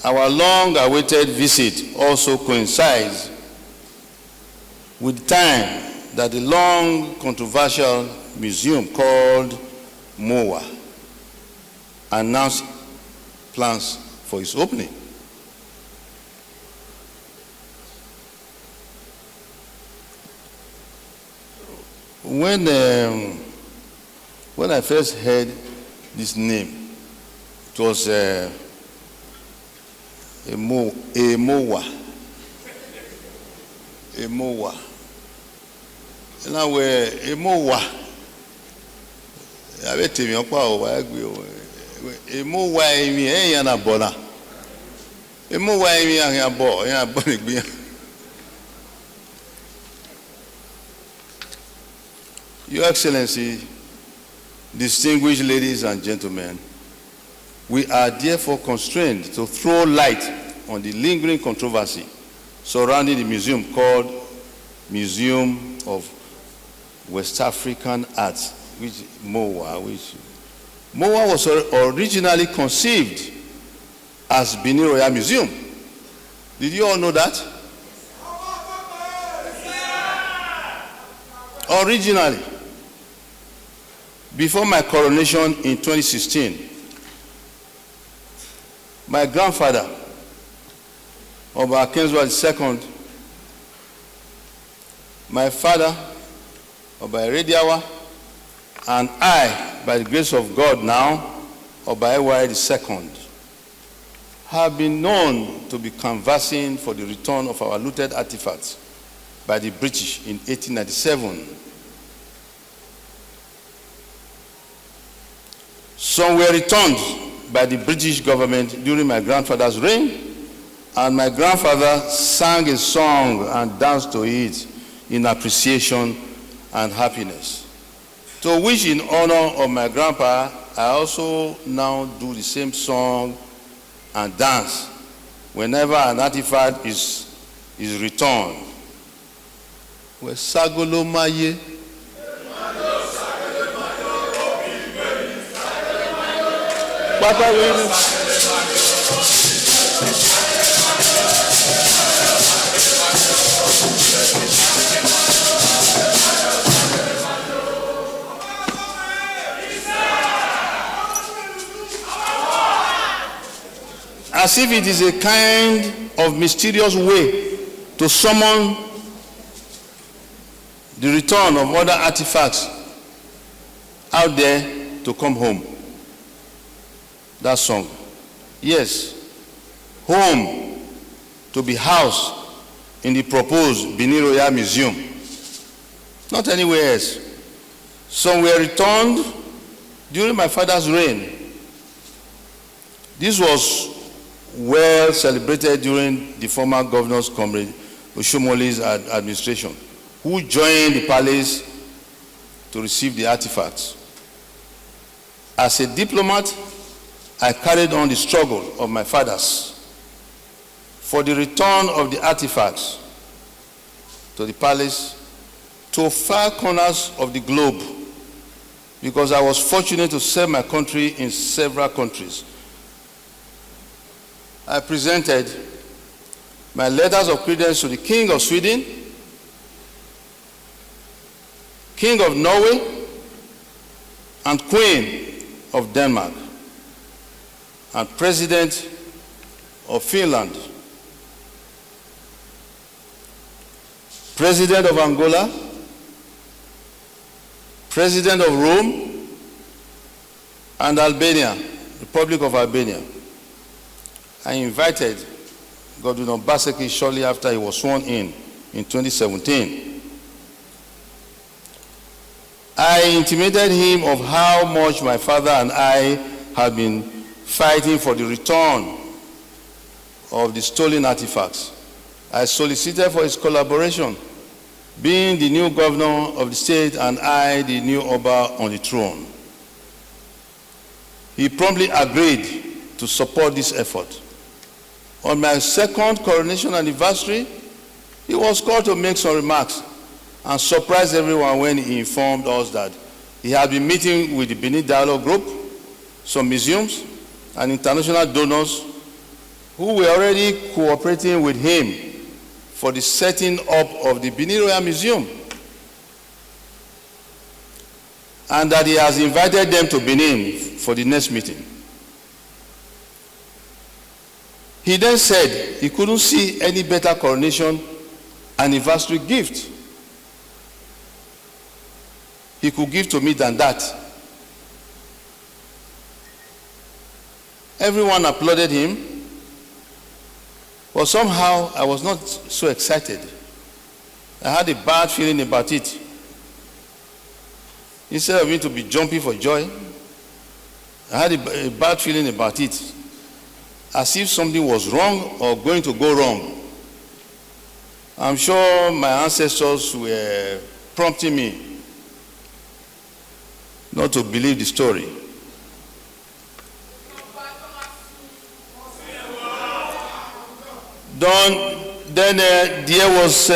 Our long-awaited visit also coincides with the time that the long controversial museum called MOWAA announced plans for its opening. When I first heard this name, it was a MOWAA. Now a MOWAA. I bet you a MOWAA imi yana bona. A MOWAA imi yana bo yana boni. Your Excellency, distinguished ladies and gentlemen, we are therefore constrained to throw light on the lingering controversy surrounding the museum called Museum of West African Arts, which MOWAA was originally conceived as Benin Royal Museum. Did you all know that? Originally, before my coronation in 2016, my grandfather, Okpebholo II, my father, Obaseki, and I, by the grace of God now, Okpebholo II, have been known to be canvassing for the return of our looted artifacts by the British in 1897. Some were returned by the British government during my grandfather's reign, and my grandfather sang a song and danced to it in appreciation and happiness. To which, in honor of my grandpa, I also now do the same song and dance whenever an artifact is returned. As if it is a kind of mysterious way to summon the return of other artifacts out there to come home. That song. Yes, home, to be housed in the proposed Benin Royal Museum. Not anywhere else. Some were returned during my father's reign. This was well celebrated during the former governor's comrade Oshomoli's administration, who joined the palace to receive the artifacts. As a diplomat, I carried on the struggle of my fathers for the return of the artifacts to the palace to far corners of the globe, because I was fortunate to serve my country in several countries. I presented my letters of credence to the King of Sweden, King of Norway, and Queen of Denmark, and President of Finland, President of Angola, President of Rome, and Albania, Republic of Albania. I invited Governor Obaseki shortly after he was sworn in 2017. I intimated him of how much my father and I had been fighting for the return of the stolen artifacts. I solicited for his collaboration, being the new governor of the state and I the new Oba on the throne. He promptly agreed to support this effort. On my second coronation anniversary, he was called to make some remarks and surprised everyone when he informed us that he had been meeting with the Benin Dialogue Group, some museums, and international donors who were already cooperating with him for the setting up of the Benin Royal Museum, and that he has invited them to Benin for the next meeting. He then said he couldn't see any better coronation anniversary gift he could give to me than that. Everyone applauded him, but somehow I was not so excited. I had a bad feeling about it. Instead of me to be jumping for joy, I had a bad feeling about it, as if something was wrong or going to go wrong. I'm sure my ancestors were prompting me not to believe the story. Then there was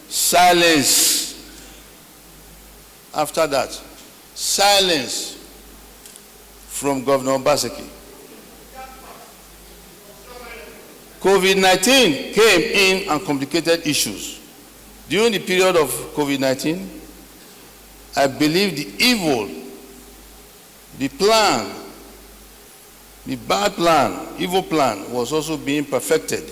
silence after that. Silence from Governor Obaseki. COVID-19 came in and complicated issues. During the period of COVID-19, I believe the evil, the plan, the bad plan, evil plan was also being perfected.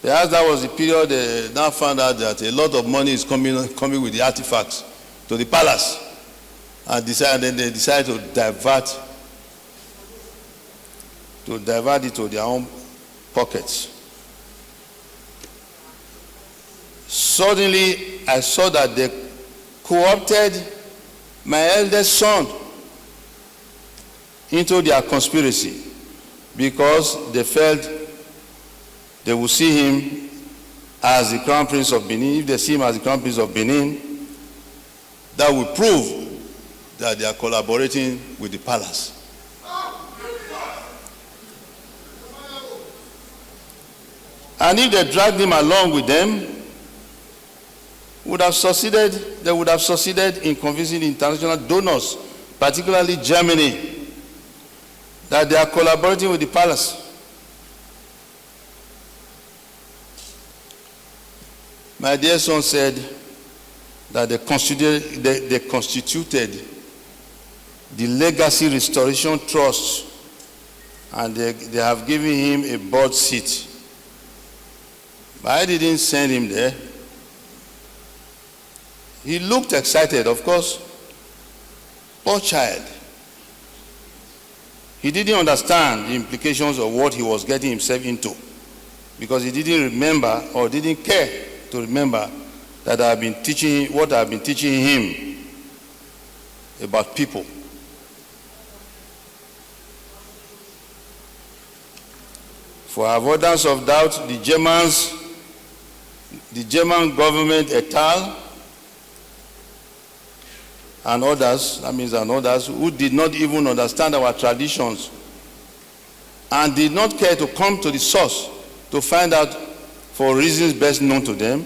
Perhaps that was the period they now found out that a lot of money is coming with the artifacts to the palace, and then they decided to divert it to their own pockets. Suddenly, I saw that they co-opted my eldest son into their conspiracy because they felt they would see him as the Crown Prince of Benin. If they see him as the Crown Prince of Benin, that would prove that they are collaborating with the palace. And if they dragged him along with them, they would have succeeded in convincing international donors, particularly Germany, that they are collaborating with the palace. My dear son said that they constituted the Legacy Restoration Trust, and they have given him a board seat. But I didn't send him there. He looked excited, of course. Poor child. He didn't understand the implications of what he was getting himself into, because he didn't remember or didn't care to remember that I have been teaching what I have been teaching him about people. For avoidance of doubt, the German government et al. And others, who did not even understand our traditions and did not care to come to the source to find out for reasons best known to them,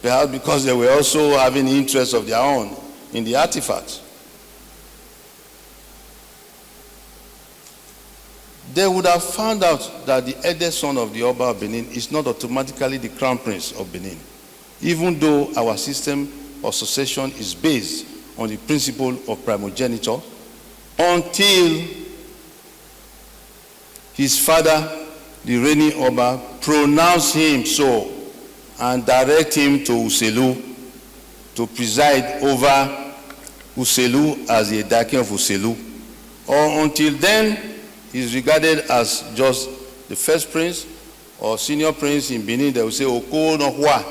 perhaps because they were also having interests of their own in the artifacts. They would have found out that the eldest son of the Oba of Benin is not automatically the Crown Prince of Benin, even though our system of succession is based on the principle of primogeniture, until his father, the reigning Oba, pronounced him so and direct him to Uselu to preside over Uselu as the Edaki of Uselu. Or until then, he is regarded as just the first prince or senior prince in Benin. They will say, Oko no Hua.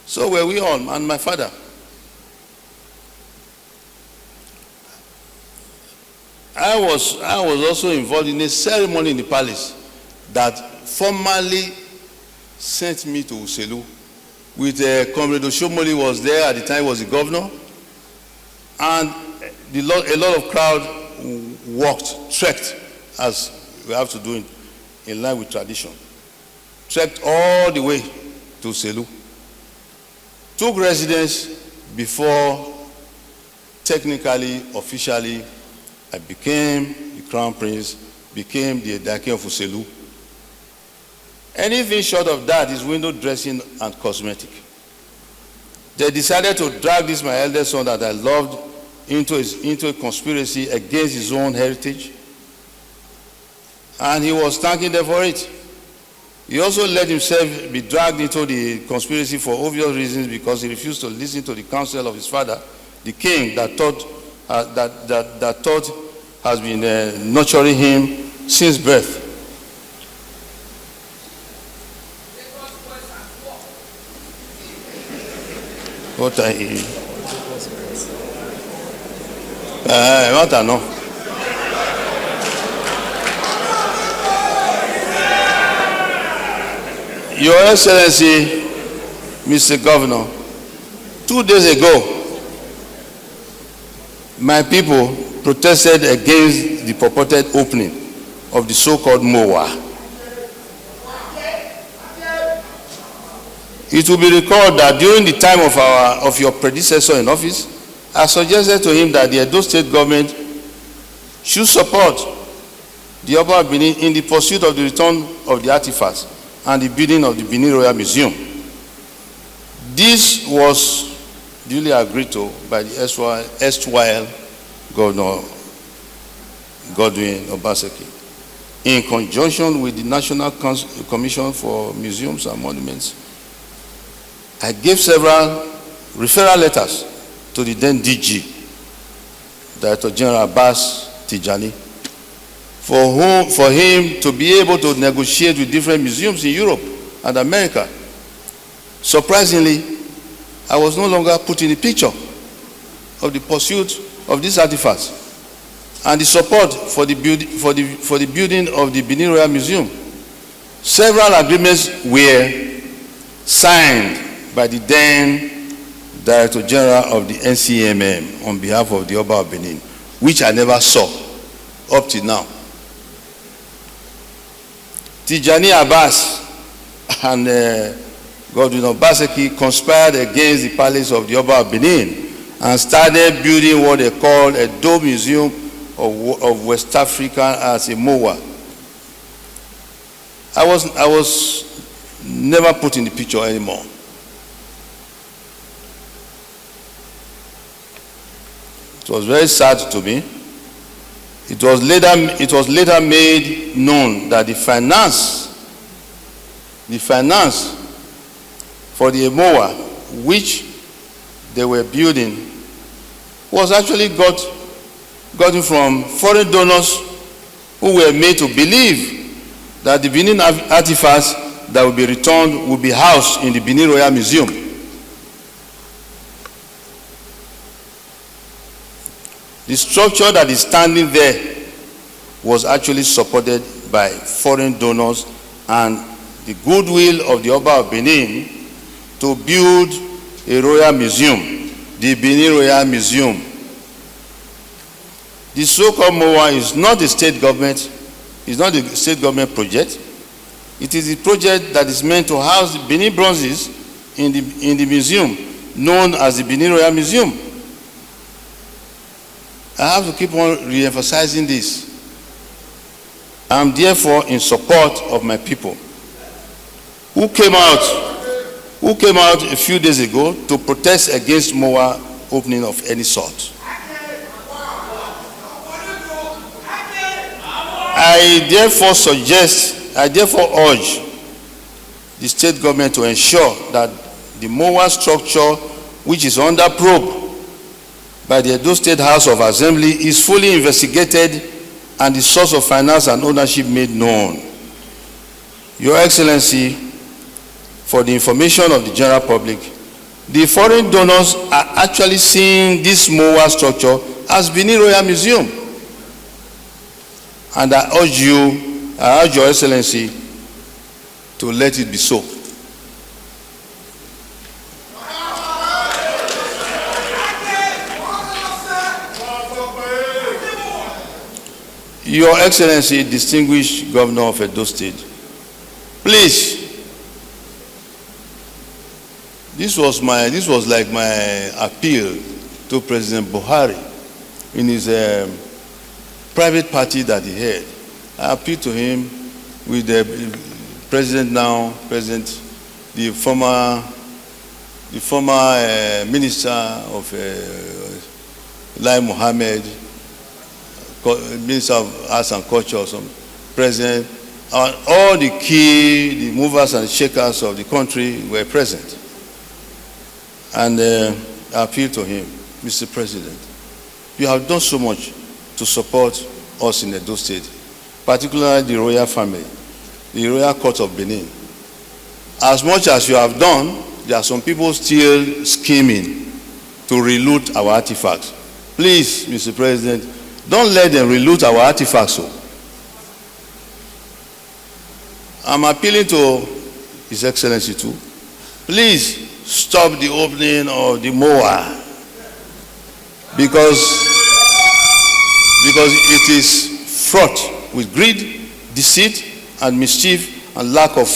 So were we all, and my father. I was also involved in a ceremony in the palace that formally sent me to Uselu. With Comrade Oshomoli was there at the time, was the governor, and a lot of crowd trekked, as we have to do in line with tradition, trekked all the way to Uselu, took residence before technically, officially, I became the Crown Prince, became the Edake of Uselu. Anything short of that is window dressing and cosmetic. They decided to drag this, my eldest son that I loved, into a conspiracy against his own heritage. And he was thanking them for it. He also let himself be dragged into the conspiracy for obvious reasons, because he refused to listen to the counsel of his father, the king that thought has been nurturing him since birth. What I know. Your Excellency, Mr. Governor, 2 days ago, my people protested against the purported opening of the so-called MOWAA. It will be recalled that during the time of your predecessor in office, I suggested to him that the Edo State government should support the Oba of Benin in the pursuit of the return of the artifacts and the building of the Benin Royal Museum. This was duly agreed to by the erstwhile Governor Godwin Obaseki, in conjunction with the National Commission for Museums and Monuments. I gave several referral letters to the then DG, Director General Abbas Tijani, for him to be able to negotiate with different museums in Europe and America. Surprisingly, I was no longer put in the picture of the pursuit of these artifacts and the support for the building of the Benin Royal Museum. Several agreements were signed by the then Director General of the NCMM on behalf of the Oba of Benin, which I never saw up to now. Tijani Abbas and Godwin Obaseki conspired against the palace of the Oba of Benin and started building what they called a Dome Museum of West Africa as a MOWAA. I was never put in the picture anymore. It was very sad to me. It was later made known that the finance for the MOWAA, which they were building, was actually gotten from foreign donors who were made to believe that the Benin artifacts that will be returned will be housed in the Benin Royal Museum. The structure that is standing there was actually supported by foreign donors and the goodwill of the Oba of Benin to build a royal museum, the Benin Royal Museum. The so-called MOWAA is not a state government project. It is a project that is meant to house the Benin bronzes in the museum known as the Benin Royal Museum. I have to keep on re-emphasizing this. I am therefore in support of my people who came out a few days ago to protest against MOWAA opening of any sort. I therefore urge the state government to ensure that the MOWAA structure, which is under probe by the Edo State House of Assembly, is fully investigated and the source of finance and ownership made known. Your Excellency, for the information of the general public, the foreign donors are actually seeing this MOWAA structure as Benin Royal Museum. And I urge Your Excellency to let it be so. Your Excellency, distinguished Governor of Edo State, please, this was like my appeal to President Buhari in his private party that he had. I appeal to him with the president now, the former minister of Lai Mohammed, minister of arts and culture, president, and all the the movers and shakers of the country were present. And I appeal to him, Mr. President, you have done so much to support us in Edo State, particularly the royal family, the royal court of Benin. As much as you have done, there are some people still scheming to reloot our artifacts. Please, Mr. President, don't let them reloot our artifacts. I'm appealing to His Excellency too. Please stop the opening of the MOWAA because it is fraught with greed, deceit, and mischief, and lack of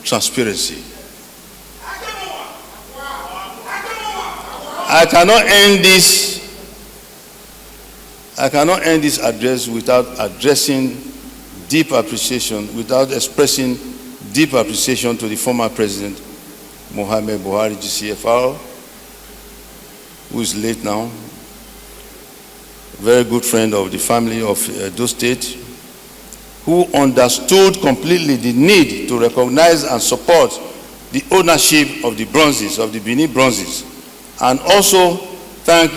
transparency. I cannot end this address without addressing deep appreciation, without expressing deep appreciation to the former President Muhammad Buhari GCFR, who is late now, a very good friend of the family of Edo State, who understood completely the need to recognize and support the ownership of the bronzes, of the Benin bronzes, and also thank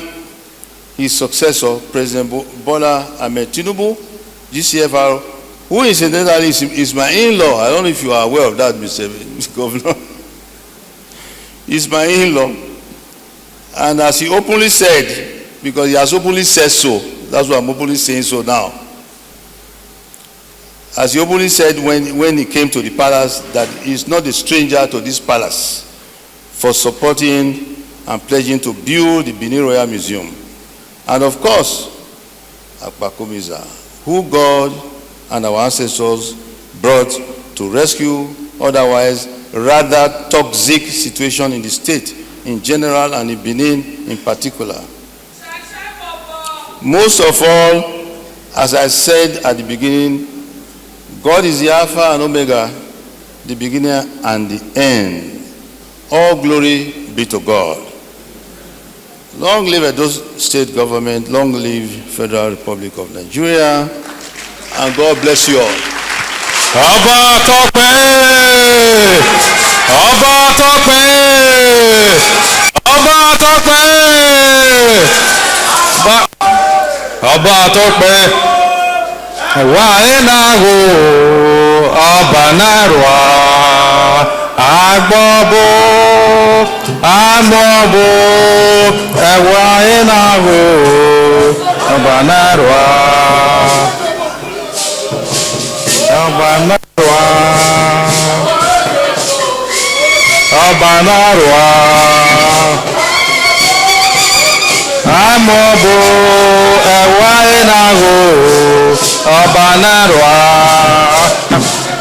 his successor, President Bola Ahmed Tinubu, GCFR, who incidentally is my in-law. I don't know if you are aware of that, Mr. Governor. He's my in-law. And as he openly said, because he has openly said so, that's why I'm openly saying so now. As he openly said when he came to the palace, that he's not a stranger to this palace for supporting and pledging to build the Benin Royal Museum. And of course, Akpakomiza, who God and our ancestors brought to rescue otherwise rather toxic situation in the state in general and in Benin in particular. Most of all, as I said at the beginning, God is the Alpha and Omega, the beginning and the end. All glory be to God. Long live Edo State government, long live Federal Republic of Nigeria, and God bless you all. Oba Tope! Oba Tope! Oba Tope! Oba Tope! Waenago Oba Narwa Agbobo Agbobo Waenago Oba Narwa Oba Narwa Oba Narwa Amobo Ewaenago Oba Narwa